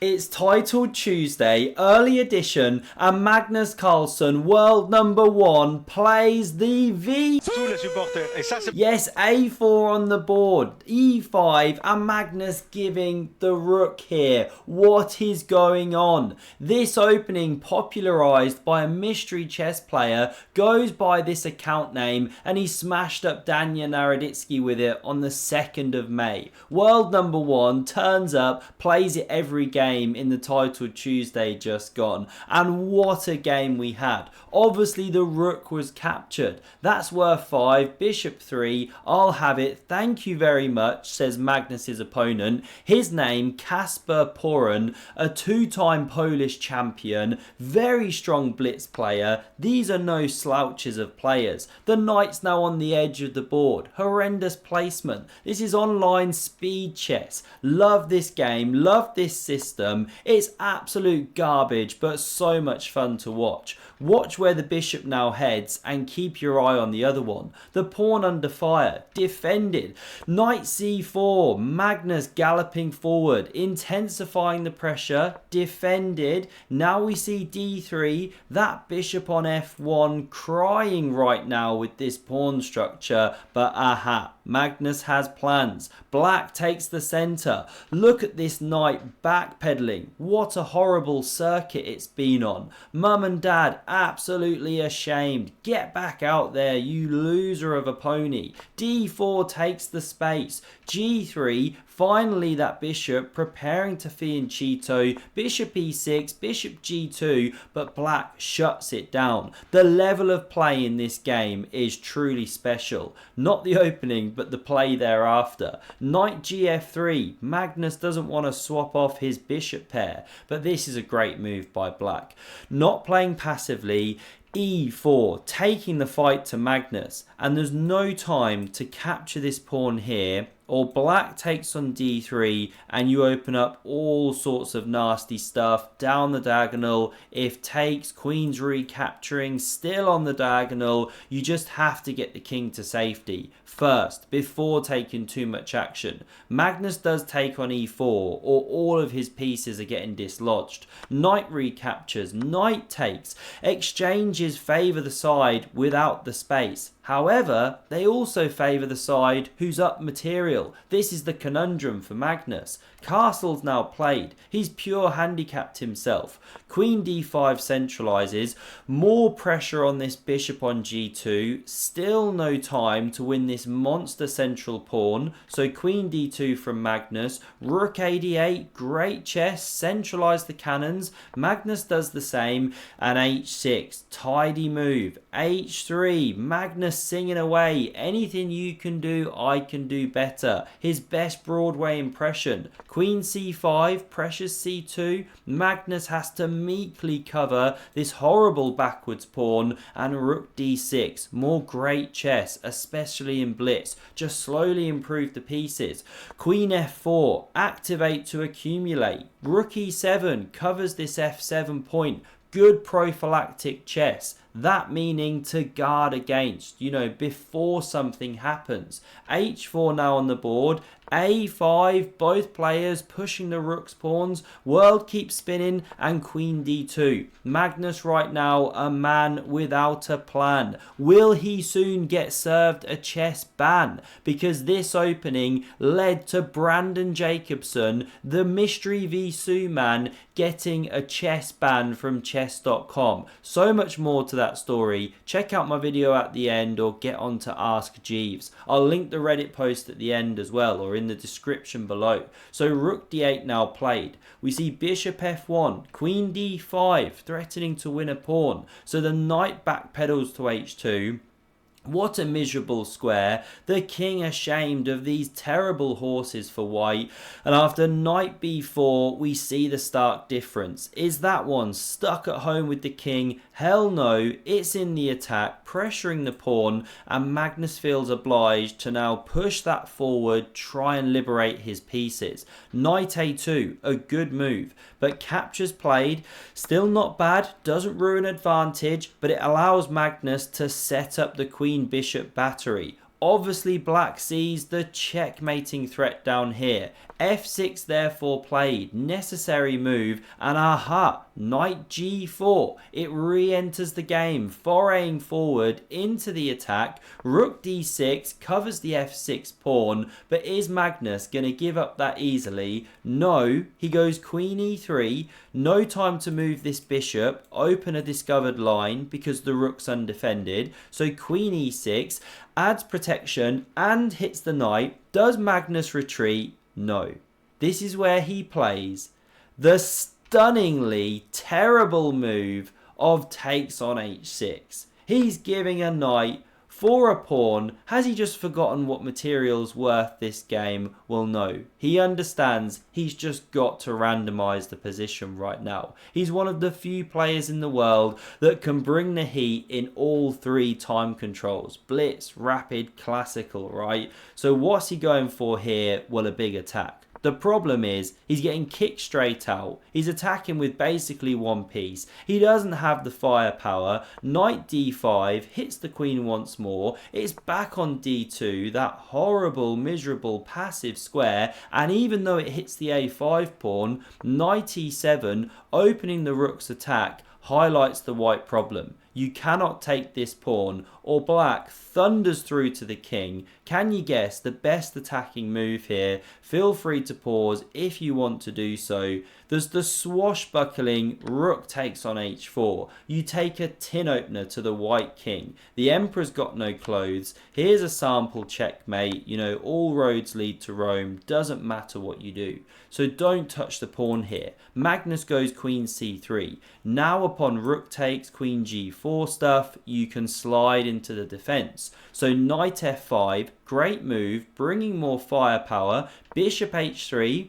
It's titled Tuesday, early edition, and Magnus Carlsen, world number 1, plays the Viih-Sou. Yes, a4 on the board, e5, and Magnus giving the rook here. What is going on? This opening, popularised by a mystery chess player, goes by this account name, and he smashed up Daniel Naroditsky with it on the 2nd of May. World number 1 turns up, plays it every game in the titled Tuesday just gone, and what a game we had. Obviously the rook was captured. That's worth 5, bishop 3, I'll have it, thank you very much, says Magnus's opponent. His name, Kasper Poren, a 2-time Polish champion, very strong blitz player. These are no slouches of players. The knight's now on the edge of the board, horrendous placement. This is online speed chess. Love this game, love this system. It's absolute garbage, but so much fun to watch. Watch where the bishop now heads and keep your eye on the other one. The pawn under fire, defended. Knight c4, Magnus galloping forward, intensifying the pressure, defended. Now we see d3, that bishop on f1 crying right now with this pawn structure, but aha, Magnus has plans. Black takes the center. Look at this knight backpedaling. What a horrible circuit it's been on. Mum and dad absolutely ashamed. Get back out there, you loser of a pony. d4 takes the space. g3, finally that bishop preparing to fianchetto. Bishop e6, bishop g2, but black shuts it down. The level of play in this game is truly special. Not the opening, but the play thereafter. Knight gf3, Magnus doesn't want to swap off his bishop pair, but this is a great move by black. Not playing passively, e4, taking the fight to Magnus, and there's no time to capture this pawn here, or black takes on d3 and you open up all sorts of nasty stuff down the diagonal. If takes, queen's recapturing, still on the diagonal. You just have to get the king to safety first before taking too much action. Magnus does take on e4, or all of his pieces are getting dislodged. Knight recaptures, knight takes, exchanges favour the side without the space. However, they also favour the side who's up material. This is the conundrum for Magnus. Castle's now played. He's pure handicapped himself. Queen d5 centralises. More pressure on this bishop on g2. Still no time to win this monster central pawn. So queen d2 from Magnus. Rook ad8. Great chess. Centralise the cannons. Magnus does the same. And h6. Tidy move. h3. Magnus singing away. Anything you can do, I can do better. His best Broadway impression. Queen c5, pressures c2. Magnus has to meekly cover this horrible backwards pawn, and rook d6. More great chess, especially in blitz. Just slowly improve the pieces. Queen f4, activate to accumulate. Rook e7 covers this f7 point. Good prophylactic chess. That meaning to guard against, before something happens. h4 now on the board. a5, both players pushing the rook's pawns. World keeps spinning, and queen d2. Magnus right now a man without a plan. Will he soon get served a chess ban? Because this opening led to Brandon Jacobson, the mystery Viih-Sou man, getting a chess ban from chess.com. So much more to that story. Check out my video at the end, or get on to Ask Jeeves. I'll link the Reddit post at the end as well, or in the description below. So rook d8 now played. We see bishop f1, queen d5, threatening to win a pawn. So the knight backpedals to h2. What a miserable square. The king ashamed of these terrible horses for white. And after knight b4, we see the stark difference. Is that one stuck at home with the king? Hell no, it's in the attack, pressuring the pawn, and Magnus feels obliged to now push that forward, try and liberate his pieces. Knight a2, a good move, but captures played. Still not bad, doesn't ruin advantage, but it allows Magnus to set up the queen bishop battery. Obviously, black sees the checkmating threat down here. f6 therefore played, necessary move, and aha, knight g4. It re-enters the game, foraying forward into the attack. Rook d6 covers the f6 pawn, but is Magnus going to give up that easily? No, he goes queen e3. No time to move this bishop, open a discovered line because the rook's undefended. So queen e6 adds protection and hits the knight. Does Magnus retreat? No. This is where he plays the stunningly terrible move of takes on h6. He's giving a knight for a pawn. Has he just forgotten what material's worth this game? Well, no. He understands he's just got to randomize the position right now. He's one of the few players in the world that can bring the heat in all three time controls. Blitz, rapid, classical, right? So what's he going for here? Well, a big attack. The problem is he's getting kicked straight out. He's attacking with basically one piece. He doesn't have the firepower. Knight d5 hits the queen once more. It's back on d2, that horrible, miserable, passive square. And even though it hits the a5 pawn, knight e7, opening the rook's attack, highlights the white problem. You cannot take this pawn, or black thunders through to the king. Can you guess the best attacking move here? Feel free to pause if you want to do so. There's the swashbuckling rook takes on h4. You take a tin opener to the white king. The emperor's got no clothes. Here's a sample checkmate. You know, all roads lead to Rome. Doesn't matter what you do. So don't touch the pawn here. Magnus goes queen c3. Now upon rook takes, queen g4 stuff, you can slide into the defense. So knight f5, great move, bringing more firepower. Bishop h3,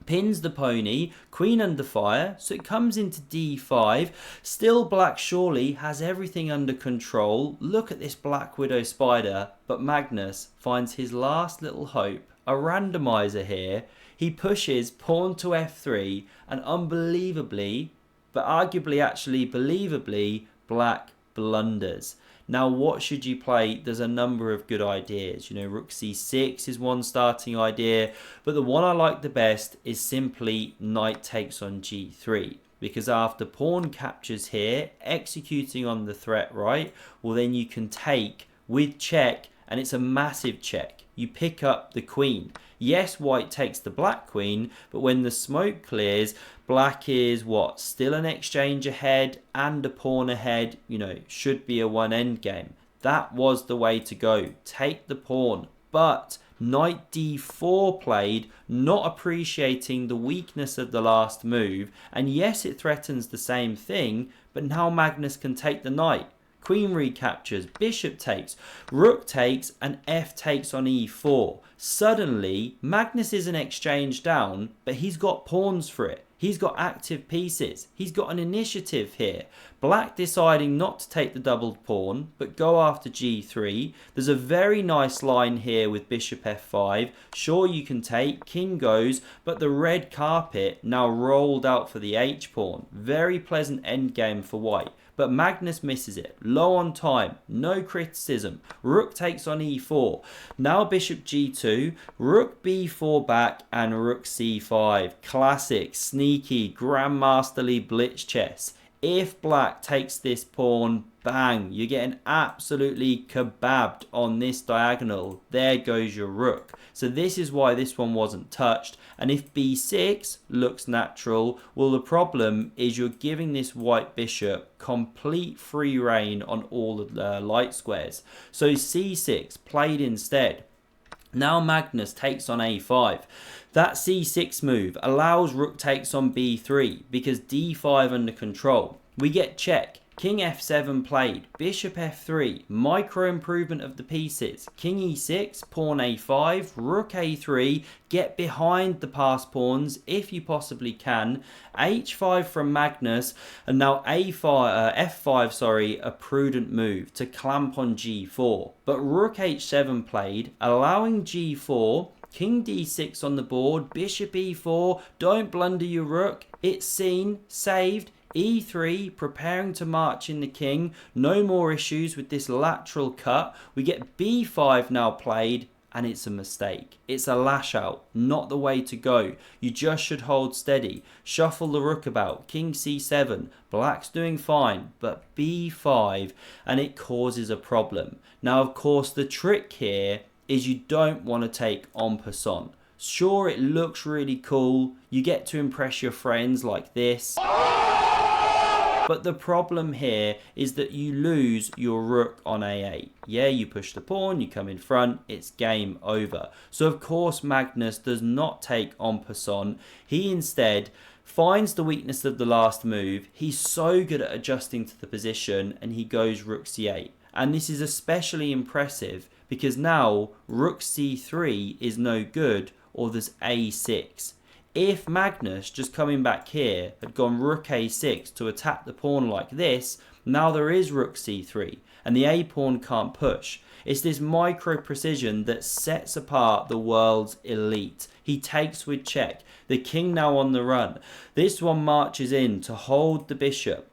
pins the pony, queen under fire, so it comes into d5. Still black surely has everything under control. Look at this black widow spider, but Magnus finds his last little hope, a randomizer here. He pushes pawn to f3, and unbelievably, but arguably actually believably, black blunders. Now what should you play? There's a number of good ideas. You know, rook c6 is one starting idea, but the one I like the best is simply knight takes on g3. Because after pawn captures here, executing on the threat, right? Well, then you can take with check, and it's a massive check. You pick up the queen. Yes, white takes the black queen, but when the smoke clears, black is what? Still an exchange ahead and a pawn ahead. You know, should be a one endgame. That was the way to go. Take the pawn. But knight d4 played, not appreciating the weakness of the last move. And yes, it threatens the same thing, but now Magnus can take the knight. Queen recaptures, bishop takes, rook takes, and f takes on e4. Suddenly, Magnus isn't exchanged down, but he's got pawns for it. He's got active pieces. He's got an initiative here. Black deciding not to take the doubled pawn, but go after g3. There's a very nice line here with bishop f5. Sure, you can take, king goes, but the red carpet now rolled out for the h-pawn. Very pleasant endgame for white. But Magnus misses it. Low on time. No criticism. Rook takes on e4. Now bishop g2. Rook b4 back and rook c5. Classic, sneaky, grandmasterly blitz chess. If black takes this pawn, bang, you're getting absolutely kebabbed on this diagonal. There goes your rook. So this is why this one wasn't touched. And if b6 looks natural, well, the problem is you're giving this white bishop complete free reign on all of the light squares. So c6 played instead. Now Magnus takes on a5. That c6 move allows rook takes on b3 because d5 under control. We get check. King f7 played, bishop f3, micro improvement of the pieces, king e6, pawn a5, rook a3, get behind the passed pawns if you possibly can, h5 from Magnus, and now f5, a prudent move to clamp on g4. But rook h7 played, allowing g4, king d6 on the board, bishop e4, don't blunder your rook, it's seen, saved. E3, preparing to march in the king. No more issues with this lateral cut. We get B5 now played, and it's a mistake. It's a lash out, not the way to go. You just should hold steady. Shuffle the rook about. King C7. Black's doing fine, but B5, and it causes a problem. Now, of course, the trick here is you don't want to take en passant. Sure, it looks really cool. You get to impress your friends like this. But the problem here is that you lose your rook on A8. Yeah, you push the pawn, you come in front, it's game over. So of course Magnus does not take en passant. He instead finds the weakness of the last move. He's so good at adjusting to the position, and he goes rook C8. And this is especially impressive because now rook C3 is no good, or there's A6. If Magnus, just coming back here, had gone rook A6 to attack the pawn like this, now there is rook C3, and the A pawn can't push. It's this micro precision that sets apart the world's elite. He takes with check. The king now on the run. This one marches in to hold the bishop.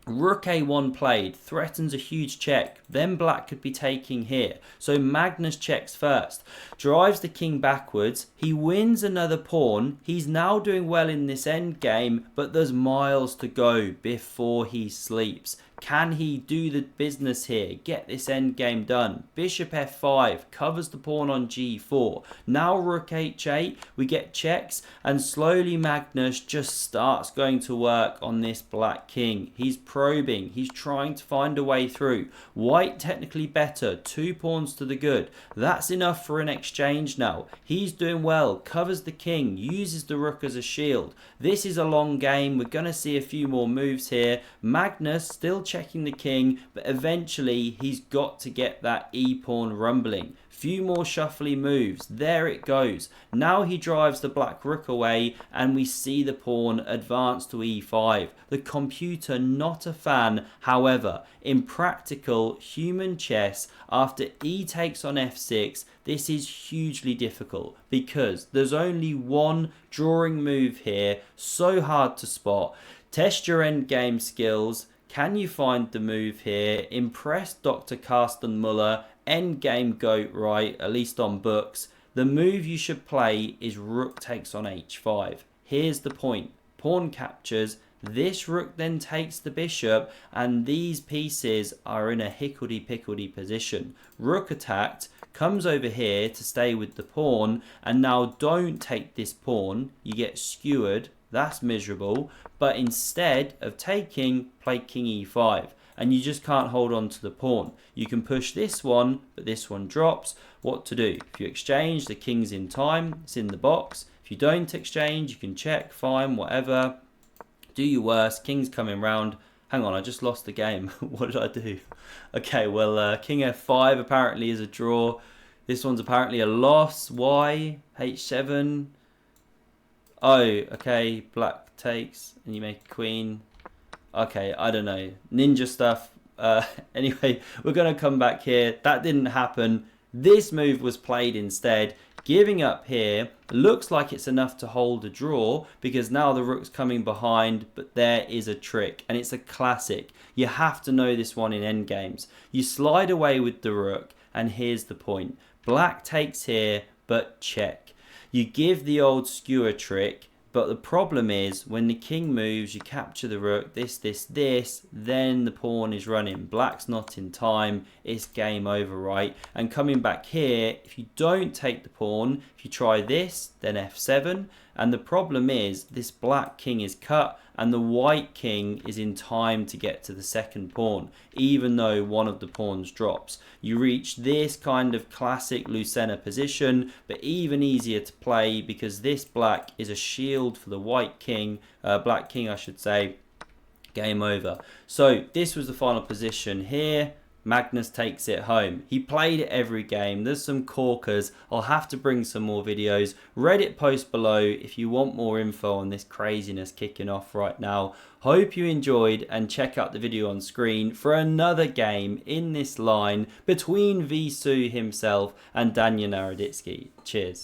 Rook A1 played, threatens a huge check, then black could be taking here. So Magnus checks first, drives the king backwards, he wins another pawn. He's now doing well in this endgame, but there's miles to go before he sleeps. Can he do the business here? Get this endgame done. Bishop F5 covers the pawn on G4. Now rook H8, we get checks, and slowly Magnus just starts going to work on this black king. He's probing, he's trying to find a way through. White technically better, 2 pawns to the good. That's enough for an exchange now. He's doing well, covers the king, uses the rook as a shield. This is a long game. We're going to see a few more moves here. Magnus still checking the king, but eventually he's got to get that e-pawn rumbling. Few more shuffly moves. There it goes. Now he drives the black rook away, and we see the pawn advance to e5. The computer not a fan. However, in practical human chess, after e takes on f6, this is hugely difficult because there's only one drawing move here. So hard to spot. Test your endgame skills. Can you find the move here? Impress Dr. Carsten Muller. Endgame goat right, at least on books. The move you should play is rook takes on h5. Here's the point. Pawn captures. This rook then takes the bishop, and these pieces are in a hickledy-pickledy position. Rook attacked, comes over here to stay with the pawn, and now don't take this pawn. You get skewered. That's miserable. But instead of taking, play king e5. And you just can't hold on to the pawn. You can push this one, but this one drops. What to do? If you exchange, the king's in time. It's in the box. If you don't exchange, you can check, fine, whatever. Do your worst. King's coming round. Hang on, I just lost the game. What did I do? Okay, well, king f5 apparently is a draw. This one's apparently a loss. Why? h7. Oh, okay, black takes, and you make a queen. Okay, I don't know. Ninja stuff. Anyway, we're going to come back here. That didn't happen. This move was played instead. Giving up here looks like it's enough to hold a draw because now the rook's coming behind, but there is a trick, and it's a classic. You have to know this one in endgames. You slide away with the rook, and here's the point. Black takes here, but check. You give the old skewer trick. But the problem is, when the king moves, you capture the rook, this, then the pawn is running. Black's not in time, it's game over, right? And coming back here, if you don't take the pawn, if you try this, then f7. And the problem is, this black king is cut, and the white king is in time to get to the second pawn, even though one of the pawns drops. You reach this kind of classic Lucena position, but even easier to play because this black is a shield for the white king, black king I should say. Game over. So this was the final position here. Magnus takes it home. He played it every game. There's some corkers. I'll have to bring some more videos. Reddit post below if you want more info on this craziness kicking off right now. Hope you enjoyed, and check out the video on screen for another game in this line between Viih-Sou himself and Daniel Naroditsky. Cheers.